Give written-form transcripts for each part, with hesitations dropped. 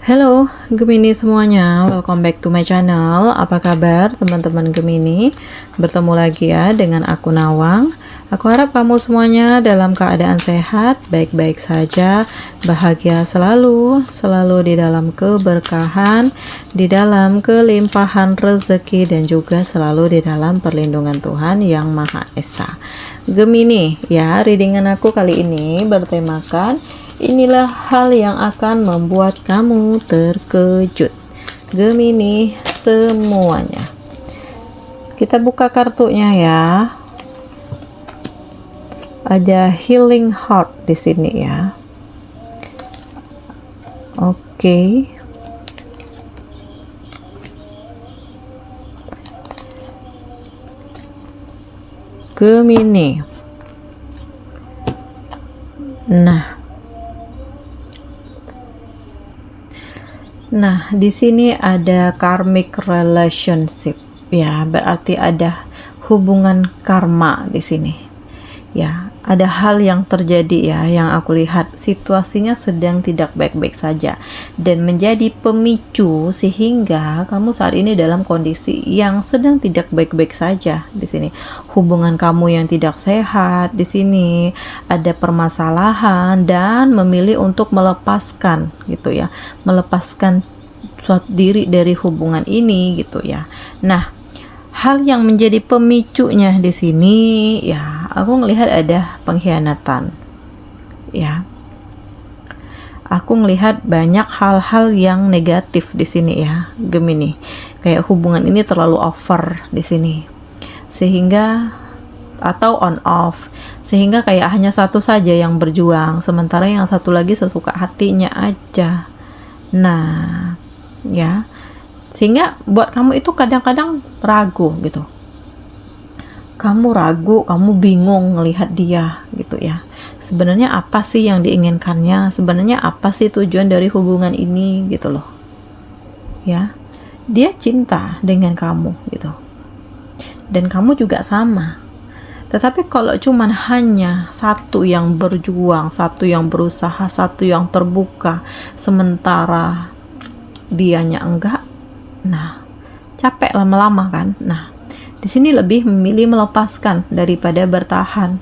Halo Gemini semuanya, welcome back to my channel. Apa kabar teman-teman Gemini? Bertemu lagi ya dengan aku Nawang. Aku harap kamu semuanya dalam keadaan sehat, baik-baik saja, bahagia selalu, selalu di dalam keberkahan, di dalam kelimpahan rezeki, dan juga selalu di dalam perlindungan Tuhan Yang Maha Esa. Gemini ya, readingan aku kali ini bertemakan inilah hal yang akan membuat kamu terkejut. Gemini semuanya. Kita buka kartunya ya. Ada healing heart di sini ya. Oke. Gemini. Nah, di sini ada karmic relationship ya, berarti ada hubungan karma di sini. Ya, ada hal yang terjadi ya, yang aku lihat situasinya sedang tidak baik-baik saja dan menjadi pemicu sehingga kamu saat ini dalam kondisi yang sedang tidak baik-baik saja di sini. Hubungan kamu yang tidak sehat di sini, ada permasalahan dan memilih untuk melepaskan gitu ya. Melepaskan suatu diri dari hubungan ini gitu ya. Nah, hal yang menjadi pemicunya di sini ya, aku ngelihat ada pengkhianatan. Ya. Aku ngelihat banyak hal-hal yang negatif di sini ya, Gemini. Kayak hubungan ini terlalu over di sini. Sehingga atau on off. Sehingga kayak hanya satu saja yang berjuang, sementara yang satu lagi sesuka hatinya aja. Nah, ya. Sehingga buat kamu itu kadang-kadang ragu gitu. Kamu ragu, kamu bingung ngelihat dia gitu ya. Sebenarnya apa sih yang diinginkannya? Sebenarnya apa sih tujuan dari hubungan ini gitu loh. Ya. Dia cinta dengan kamu gitu. Dan kamu juga sama. Tetapi kalau cuman hanya satu yang berjuang, satu yang berusaha, satu yang terbuka, sementara dianya enggak, nah, capek lama-lama kan. Nah, di sini lebih memilih melepaskan daripada bertahan.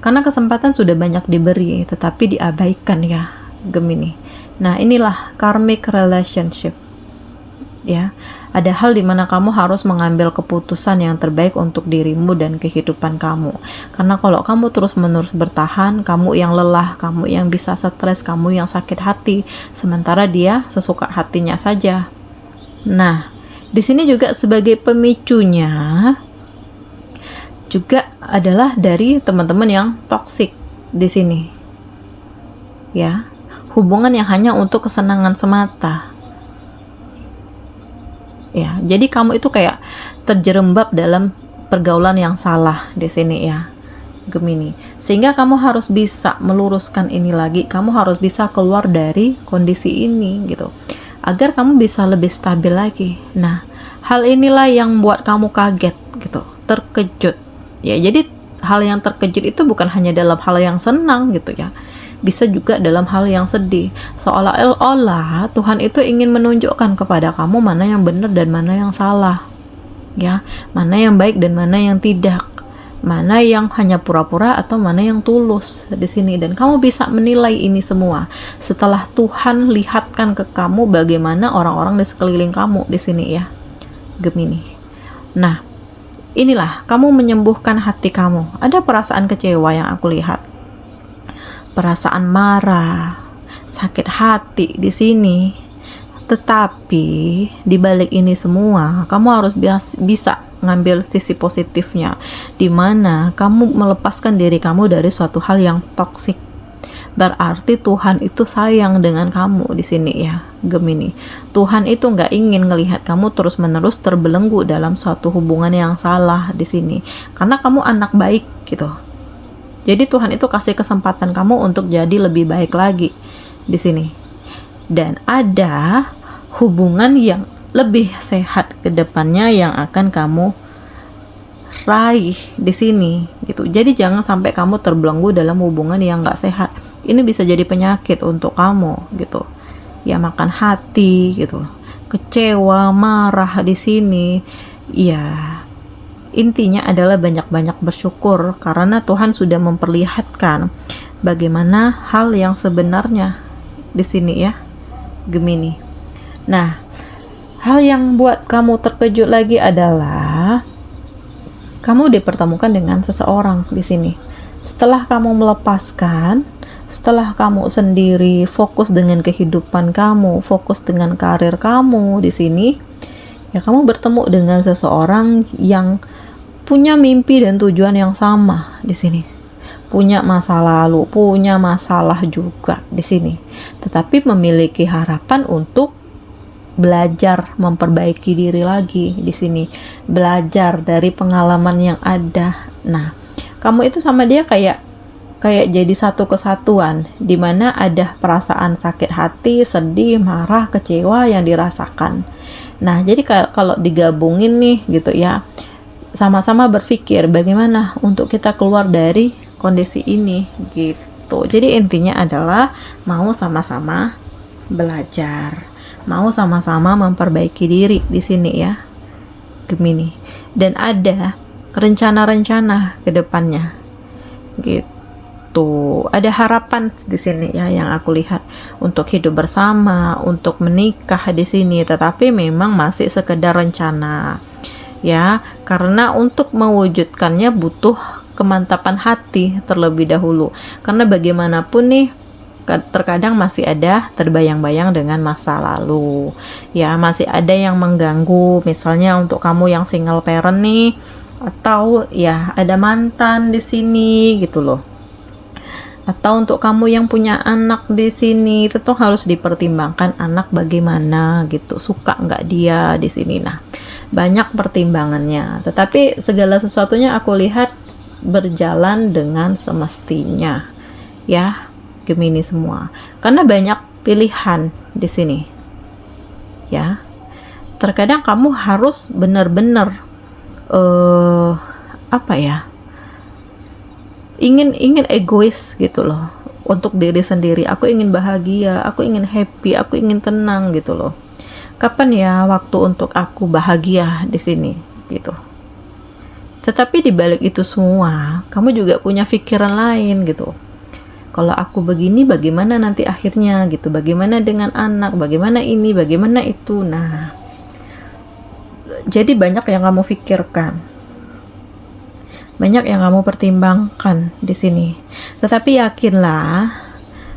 Karena kesempatan sudah banyak diberi, tetapi diabaikan ya, Gemini. Nah, inilah karmic relationship. Ya, ada hal di mana kamu harus mengambil keputusan yang terbaik untuk dirimu dan kehidupan kamu. Karena kalau kamu terus-menerus bertahan, kamu yang lelah, kamu yang bisa stres, kamu yang sakit hati, sementara dia sesuka hatinya saja. Nah, di sini juga sebagai pemicunya juga adalah dari teman-teman yang toksik di sini. Ya, hubungan yang hanya untuk kesenangan semata. Ya, jadi kamu itu kayak terjerembab dalam pergaulan yang salah di sini ya, Gemini. Sehingga kamu harus bisa meluruskan ini lagi, kamu harus bisa keluar dari kondisi ini gitu. Agar kamu bisa lebih stabil lagi. Nah, hal inilah yang membuat kamu kaget gitu, terkejut. Ya, jadi hal yang terkejut itu bukan hanya dalam hal yang senang gitu ya. Bisa juga dalam hal yang sedih. Seolah-olah Tuhan itu ingin menunjukkan kepada kamu mana yang benar dan mana yang salah. Ya, mana yang baik dan mana yang tidak. Mana yang hanya pura-pura atau mana yang tulus di sini, dan kamu bisa menilai ini semua setelah Tuhan lihatkan ke kamu bagaimana orang-orang di sekeliling kamu di sini ya, Gemini. Nah, inilah kamu menyembuhkan hati kamu. Ada perasaan kecewa yang aku lihat, perasaan marah, sakit hati di sini. Tetapi di balik ini semua, kamu harus bisa ngambil sisi positifnya, di mana kamu melepaskan diri kamu dari suatu hal yang toksik. Berarti Tuhan itu sayang dengan kamu di sini ya, Gemini. Tuhan itu nggak ingin ngelihat kamu terus-menerus terbelenggu dalam suatu hubungan yang salah di sini, karena kamu anak baik gitu. Jadi Tuhan itu kasih kesempatan kamu untuk jadi lebih baik lagi di sini. Dan ada hubungan yang lebih sehat ke depannya yang akan kamu raih di sini gitu. Jadi jangan sampai kamu terbelenggu dalam hubungan yang nggak sehat. Ini bisa jadi penyakit untuk kamu gitu ya makan hati gitu, kecewa, marah di sini. Ya, intinya adalah banyak-banyak bersyukur karena Tuhan sudah memperlihatkan bagaimana hal yang sebenarnya di sini ya, Gemini. Nah, hal yang buat kamu terkejut lagi adalah kamu dipertemukan dengan seseorang di sini. Setelah kamu melepaskan, setelah kamu sendiri fokus dengan kehidupan kamu, fokus dengan karir kamu di sini, ya kamu bertemu dengan seseorang yang punya mimpi dan tujuan yang sama di sini. Punya masa lalu, punya masalah juga di sini. Tetapi memiliki harapan untuk belajar memperbaiki diri lagi di sini. Belajar dari pengalaman yang ada. Nah, kamu itu sama dia kayak jadi satu kesatuan, di mana ada perasaan sakit hati, sedih, marah, kecewa yang dirasakan. Nah, jadi kalau digabungin nih gitu ya, sama-sama berpikir bagaimana untuk kita keluar dari kondisi ini gitu. Jadi intinya adalah mau sama-sama belajar, mau sama-sama memperbaiki diri di sini ya, Gemini. Dan ada rencana-rencana ke depannya gitu. Ada harapan di sini ya yang aku lihat untuk hidup bersama, untuk menikah di sini, tetapi memang masih sekedar rencana. Ya, karena untuk mewujudkannya butuh kemantapan hati terlebih dahulu. Karena bagaimanapun nih, terkadang masih ada terbayang-bayang dengan masa lalu. Ya, masih ada yang mengganggu. Misalnya untuk kamu yang single parent nih, atau ya ada mantan di sini gitu loh. Atau untuk kamu yang punya anak di sini, itu tuh harus dipertimbangkan anak bagaimana gitu, suka nggak dia di sini. Nah, banyak pertimbangannya. Tetapi segala sesuatunya aku lihat berjalan dengan semestinya ya, Gemini semua. Karena banyak pilihan di sini ya. Terkadang kamu harus benar-benar apa ya, ingin egois gitu loh untuk diri sendiri. Aku ingin bahagia, aku ingin happy, aku ingin tenang gitu loh. Kapan ya waktu untuk aku bahagia di sini gitu. Tetapi di balik itu semua, kamu juga punya pikiran lain gitu. Kalau aku begini, bagaimana nanti akhirnya gitu? Bagaimana dengan anak? Bagaimana ini? Bagaimana itu? Nah, jadi banyak yang kamu pikirkan, banyak yang kamu pertimbangkan di sini. Tetapi yakinlah,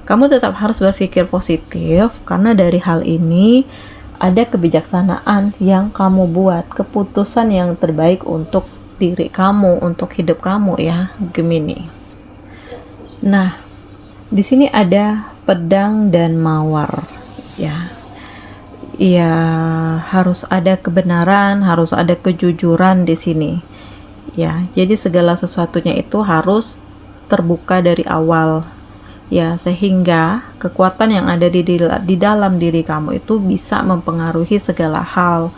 kamu tetap harus berpikir positif karena dari hal ini ada kebijaksanaan yang kamu buat, keputusan yang terbaik untuk diri kamu, untuk hidup kamu ya, Gemini. Nah, di sini ada pedang dan mawar ya. Ya, harus ada kebenaran, harus ada kejujuran di sini. Ya, jadi segala sesuatunya itu harus terbuka dari awal. Ya, sehingga kekuatan yang ada di dalam diri kamu itu bisa mempengaruhi segala hal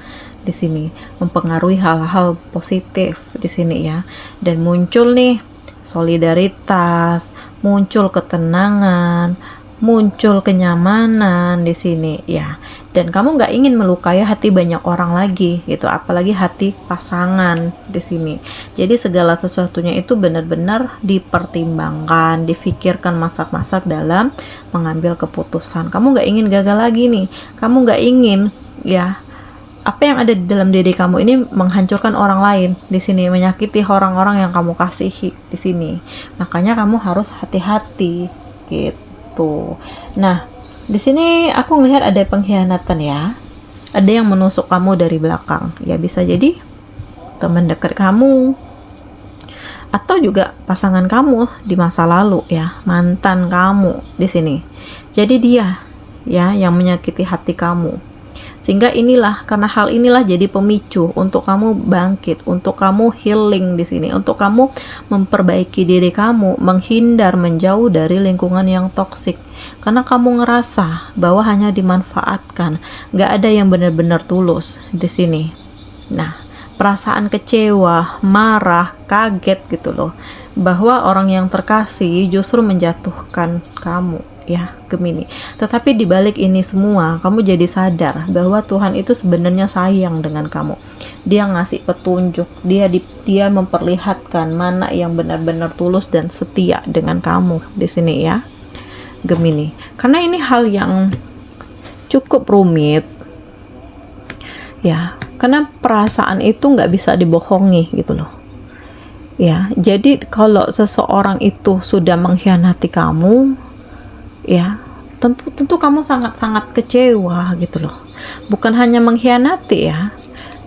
di sini, mempengaruhi hal-hal positif di sini ya. Dan muncul nih solidaritas, muncul ketenangan, muncul kenyamanan di sini ya. Dan kamu nggak ingin melukai hati banyak orang lagi gitu, apalagi hati pasangan di sini. Jadi segala sesuatunya itu benar-benar dipertimbangkan, difikirkan masak-masak dalam mengambil keputusan. Kamu nggak ingin gagal lagi nih, kamu nggak ingin ya apa yang ada di dalam diri kamu ini menghancurkan orang lain di sini, menyakiti orang-orang yang kamu kasihi di sini. Makanya kamu harus hati-hati gitu. Nah, di sini aku ngelihat ada pengkhianatan ya. Ada yang menusuk kamu dari belakang. Ya bisa jadi teman dekat kamu atau juga pasangan kamu di masa lalu ya, mantan kamu di sini. Jadi dia ya yang menyakiti hati kamu. Sehingga karena hal inilah jadi pemicu untuk kamu bangkit, untuk kamu healing di sini, untuk kamu memperbaiki diri kamu, menghindar, menjauh dari lingkungan yang toksik. Karena kamu ngerasa bahwa hanya dimanfaatkan, nggak ada yang benar-benar tulus di sini. Nah, perasaan kecewa, marah, kaget gitu loh, bahwa orang yang terkasih justru menjatuhkan kamu ya Gemini. Tetapi di balik ini semua, kamu jadi sadar bahwa Tuhan itu sebenarnya sayang dengan kamu. Dia ngasih petunjuk, dia memperlihatkan mana yang benar-benar tulus dan setia dengan kamu di sini ya Gemini. Karena ini hal yang cukup rumit ya, karena perasaan itu nggak bisa dibohongi gitu loh ya. Jadi kalau seseorang itu sudah mengkhianati kamu ya, tentu kamu sangat-sangat kecewa gitu loh. Bukan hanya mengkhianati ya,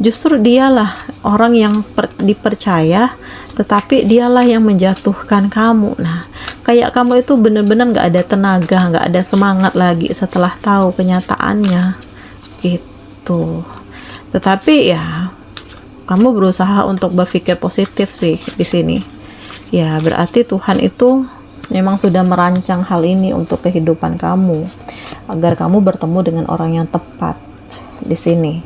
justru dialah orang yang dipercaya, tetapi dialah yang menjatuhkan kamu. Nah, kayak kamu itu benar-benar nggak ada tenaga, nggak ada semangat lagi setelah tahu kenyataannya gitu. Tetapi ya kamu berusaha untuk berpikir positif sih di sini. Ya, berarti Tuhan itu memang sudah merancang hal ini untuk kehidupan kamu, agar kamu bertemu dengan orang yang tepat di sini.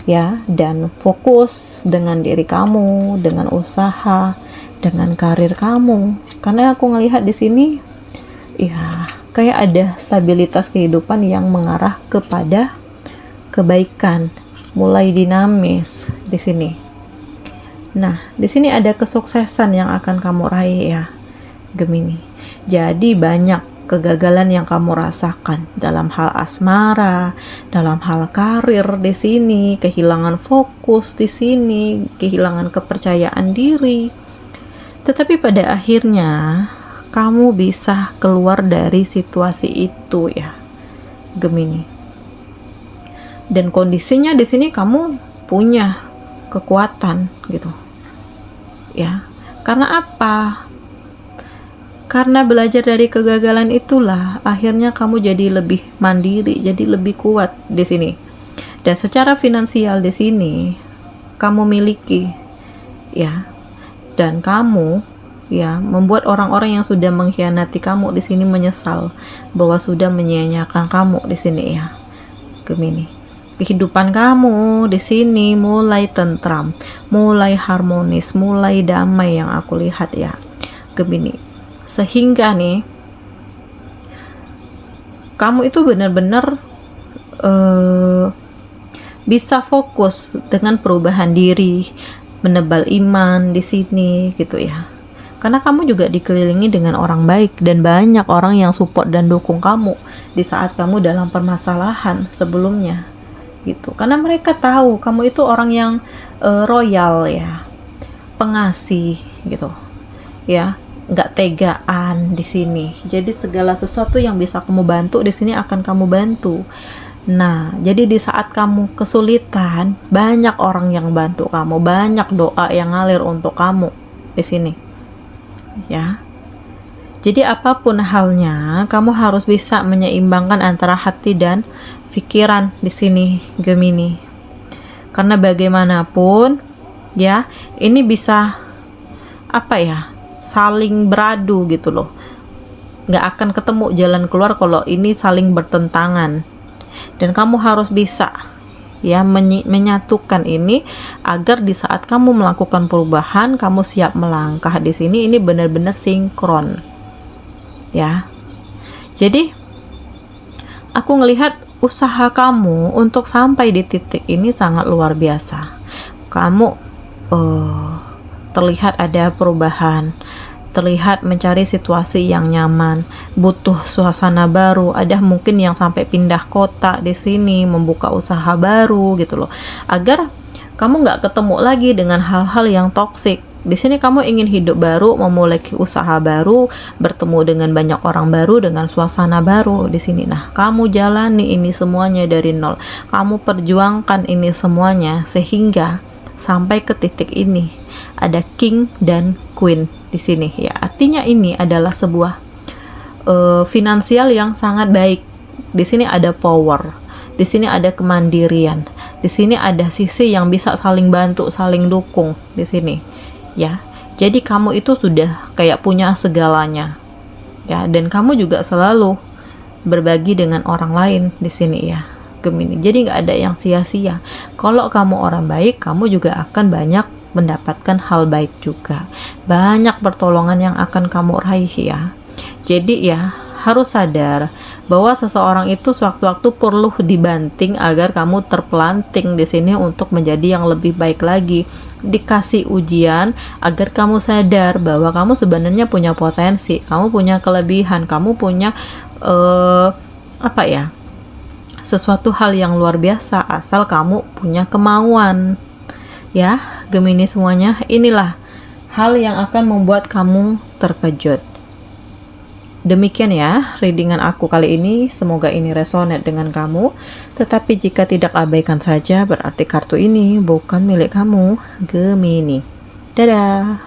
Ya, dan fokus dengan diri kamu, dengan usaha, dengan karir kamu. Karena aku ngelihat di sini ya, kayak ada stabilitas kehidupan yang mengarah kepada kebaikan, mulai dinamis di sini. Nah, di sini ada kesuksesan yang akan kamu raih ya, Gemini. Jadi banyak kegagalan yang kamu rasakan dalam hal asmara, dalam hal karir di sini, kehilangan fokus di sini, kehilangan kepercayaan diri. Tetapi pada akhirnya kamu bisa keluar dari situasi itu ya, Gemini. Dan kondisinya di sini kamu punya kekuatan gitu ya. Karena apa? Karena belajar dari kegagalan itulah akhirnya kamu jadi lebih mandiri, jadi lebih kuat di sini. Dan secara finansial di sini kamu miliki ya, dan kamu ya membuat orang-orang yang sudah mengkhianati kamu di sini menyesal bahwa sudah menyia-nyiakan kamu di sini ya, Gemini. Kehidupan kamu di sini mulai tentram, mulai harmonis, mulai damai yang aku lihat ya, Gemini. Sehingga nih kamu itu benar-benar bisa fokus dengan perubahan diri, menebal iman di sini gitu ya. Karena kamu juga dikelilingi dengan orang baik dan banyak orang yang support dan dukung kamu di saat kamu dalam permasalahan sebelumnya gitu. Karena mereka tahu kamu itu orang yang royal ya, pengasih gitu ya, nggak tegaan di sini. Jadi segala sesuatu yang bisa kamu bantu di sini akan kamu bantu. Nah, jadi di saat kamu kesulitan, banyak orang yang bantu kamu, banyak doa yang ngalir untuk kamu di sini ya. Jadi apapun halnya, kamu harus bisa menyeimbangkan antara hati dan pikiran di sini, Gemini. Karena bagaimanapun ya, ini bisa apa ya, saling beradu gitu loh. Nggak akan ketemu jalan keluar kalau ini saling bertentangan. Dan kamu harus bisa ya menyatukan ini agar di saat kamu melakukan perubahan, kamu siap melangkah di sini. Ini benar-benar sinkron ya. Jadi aku ngelihat usaha kamu untuk sampai di titik ini sangat luar biasa. Kamu terlihat ada perubahan, terlihat mencari situasi yang nyaman, butuh suasana baru. Ada mungkin yang sampai pindah kota di sini, membuka usaha baru gitu loh, agar kamu nggak ketemu lagi dengan hal-hal yang toksik. Di sini kamu ingin hidup baru, memulai usaha baru, bertemu dengan banyak orang baru, dengan suasana baru di sini. Nah, kamu jalani ini semuanya dari nol. Kamu perjuangkan ini semuanya sehingga sampai ke titik ini. Ada king dan queen di sini ya. Artinya ini adalah sebuah finansial yang sangat baik. Di sini ada power. Di sini ada kemandirian. Di sini ada sisi yang bisa saling bantu, saling dukung di sini. Ya, jadi kamu itu sudah kayak punya segalanya ya, dan kamu juga selalu berbagi dengan orang lain di sini ya, Gemini. Jadi nggak ada yang sia-sia. Kalau kamu orang baik, kamu juga akan banyak mendapatkan hal baik juga. Banyak pertolongan yang akan kamu raih ya. Jadi ya, harus sadar bahwa seseorang itu sewaktu-waktu perlu dibanting agar kamu terpelanting di sini untuk menjadi yang lebih baik lagi. Dikasih ujian agar kamu sadar bahwa kamu sebenarnya punya potensi, kamu punya kelebihan, kamu punya sesuatu hal yang luar biasa asal kamu punya kemauan. Ya, Gemini semuanya, inilah hal yang akan membuat kamu terkejut. Demikian ya readingan aku kali ini, semoga ini resonate dengan kamu. Tetapi jika tidak, abaikan saja, berarti kartu ini bukan milik kamu, Gemini. Dadah.